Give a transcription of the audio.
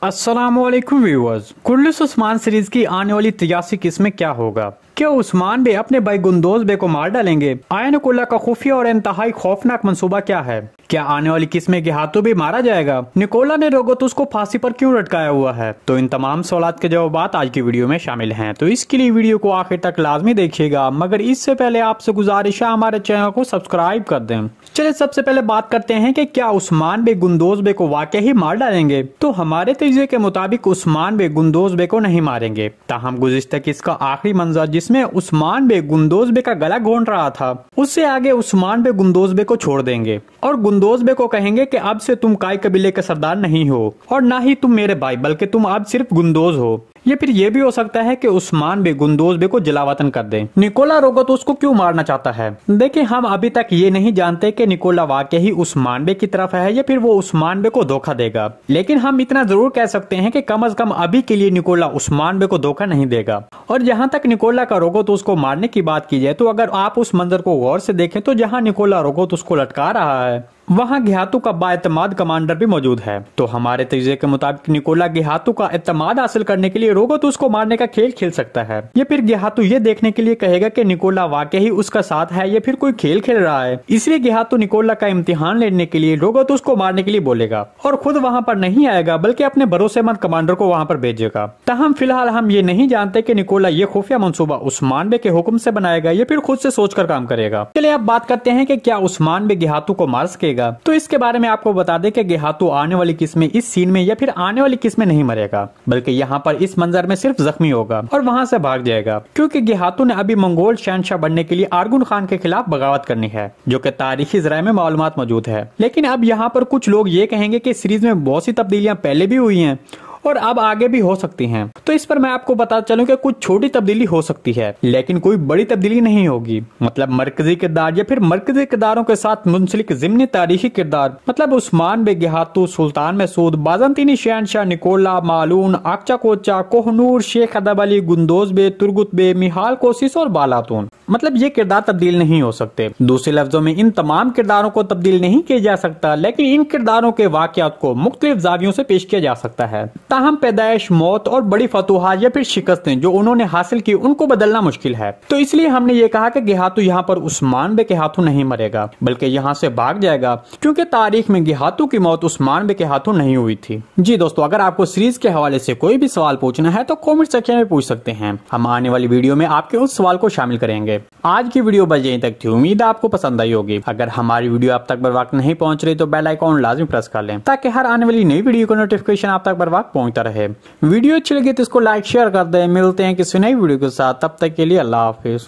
अस्सलामुअलैकुम viewers. कुर्लिस Usman series की आने वाली 83 किस्में क्या होगा? क्या उस्मान बे अपने भाई गुंदोज बे को मार डालेंगे? आयन कुल्ला का खुफिया और इंतहाई खौफनाक मंसूबा क्या है? क्या आने वाली किस्में के हाथों भी मारा जाएगा? निकोला ने रोगोतुस को फांसी पर क्यों लटकाया हुआ है? तो इन तमाम सवालात के जवाब आज की वीडियो में शामिल हैं, तो इसके लिए वीडियो को आखिर तक लाजमी देखिएगा। मगर इससे पहले आपसे गुजारिश है हमारे चैनल को सब्सक्राइब कर दें। चलिए सबसे पहले बात करते हैं कि क्या उस्मान बे गुंदोज बे को वाकई ही मार डालेंगे? तो हमारे तजज़िये के मुताबिक उस्मान बे गुंदोज बे को नहीं मारेंगे। ताहम गुज़िश्ता किस्सा का आखिरी मंजर जिसमें उस्मान बे गुंदोज बे का गला घोंट रहा था, उससे आगे उस्मान बे गुंदोज बे को छोड़ देंगे और गुंदोज बे को कहेंगे कि अब से तुम काय कबीले के सरदार नहीं हो और ना ही तुम मेरे भाई, बल्कि तुम अब सिर्फ गुंदोज हो। ये फिर ये भी हो सकता है कि उस्मान बे गुंदोज बे को जलावतन कर दे। निकोला रोगोतुस को क्यों मारना चाहता है? देखिए, हम अभी तक ये नहीं जानते कि निकोला वाकई ही उस्मान बे की तरफ है या फिर वो उस्मान बे को धोखा देगा, लेकिन हम इतना जरूर कह सकते हैं कि कम से कम अभी के लिए निकोला उस्मान बे को धोखा नहीं देगा। और जहाँ तक निकोला का रोगोतुस को मारने की बात की जाए, तो अगर आप उस मंजर को गौर से देखें तो जहाँ निकोला रोगोतुस को लटका रहा है वहाँ गिहातू का बाएतमाद कमांडर भी मौजूद है। तो हमारे तजज़िये के मुताबिक निकोला गिहातू का एतमाद हासिल करने के लिए रोगोतुस को मारने का खेल खेल सकता है, या फिर गिहातू ये देखने के लिए कहेगा कि निकोला वाकई ही उसका साथ है या फिर कोई खेल खेल रहा है। इसलिए गिहातू निकोला का इम्तिहान लेने के लिए रोगोतुस को मारने के लिए बोलेगा और खुद वहाँ पर नहीं आएगा, बल्कि अपने भरोसेमंद कमांडर को वहाँ पर भेजेगा। ताहम फिलहाल हम ये नहीं जानते कि निकोला ये खुफिया मंसूबा उस्मान बे के हुक्म से बनाएगा या फिर खुद से सोचकर काम करेगा। चलिए अब बात करते हैं कि क्या उस्मान बे गिहातू को मार सकेगा। तो इसके बारे में आपको बता दें कि गिहातू आने वाली किस्में इस सीन में या फिर आने वाली किस्में नहीं मरेगा, बल्कि यहाँ पर इस मंजर में सिर्फ जख्मी होगा और वहाँ से भाग जाएगा, क्योंकि गिहातू ने अभी मंगोल शहनशाह बनने के लिए आर्गुन खान के खिलाफ बगावत करनी है, जो कि तारीखी ज़राए में मालूमात मौजूद है। लेकिन अब यहाँ पर कुछ लोग ये कहेंगे कि सीरीज में बहुत सी तब्दीलियां पहले भी हुई हैं और अब आगे भी हो सकती हैं। तो इस पर मैं आपको बता चलूं कि कुछ छोटी तब्दीली हो सकती है, लेकिन कोई बड़ी तब्दीली नहीं होगी। मतलब मरकजी किरदार या फिर मरकजी किरदारों के साथ मुंसलिक ज़िम्नी तारीखी किरदार, मतलब उस्मान बे गिहातू, सुल्तान मसूद, बाज़ंतीनी शहनशाह, निकोला, मालून, आकचा कोचा, कोहनूर, शेख अदब अली, गुंदोज बे, तुर्गुत बे, मिहाल कोसिस और बालातून, मतलब ये किरदार तब्दील नहीं हो सकते। दूसरे लफ्जों में इन तमाम किरदारों को तब्दील नहीं किया जा सकता, लेकिन इन किरदारों के वाकयात को मुख्तलिफ जावियों से पेश किया जा सकता है। ताहम पैदाइश, मौत और बड़ी फतूहात या फिर शिकस्तें जो उन्होंने हासिल की, उनको बदलना मुश्किल है। तो इसलिए हमने ये कहा कि गिहातू यहाँ पर उस्मान बे के हाथों नहीं मरेगा, बल्कि यहाँ से भाग जाएगा, क्योंकि तारीख में गिहातू की मौत उस्मान बे के हाथों नहीं हुई थी। जी दोस्तों, अगर आपको सीरीज के हवाले से कोई भी सवाल पूछना है तो कॉमेंट सेक्शन में पूछ सकते हैं। हम आने वाली वीडियो में आपके उस सवाल को शामिल करेंगे। आज की वीडियो बस यहीं तक थी, उम्मीद आपको पसंद आई होगी। अगर हमारी वीडियो आप तक बर वक्त नहीं पहुंच रही तो बेल आइकॉन लाजमी प्रेस कर लें, ताकि हर आने वाली नई वीडियो का नोटिफिकेशन आप तक बर वक्त पहुंचता रहे। वीडियो अच्छी लगी तो इसको लाइक शेयर कर दें। मिलते हैं किसी नई वीडियो के साथ, तब तक के लिए अल्लाह हाफिज।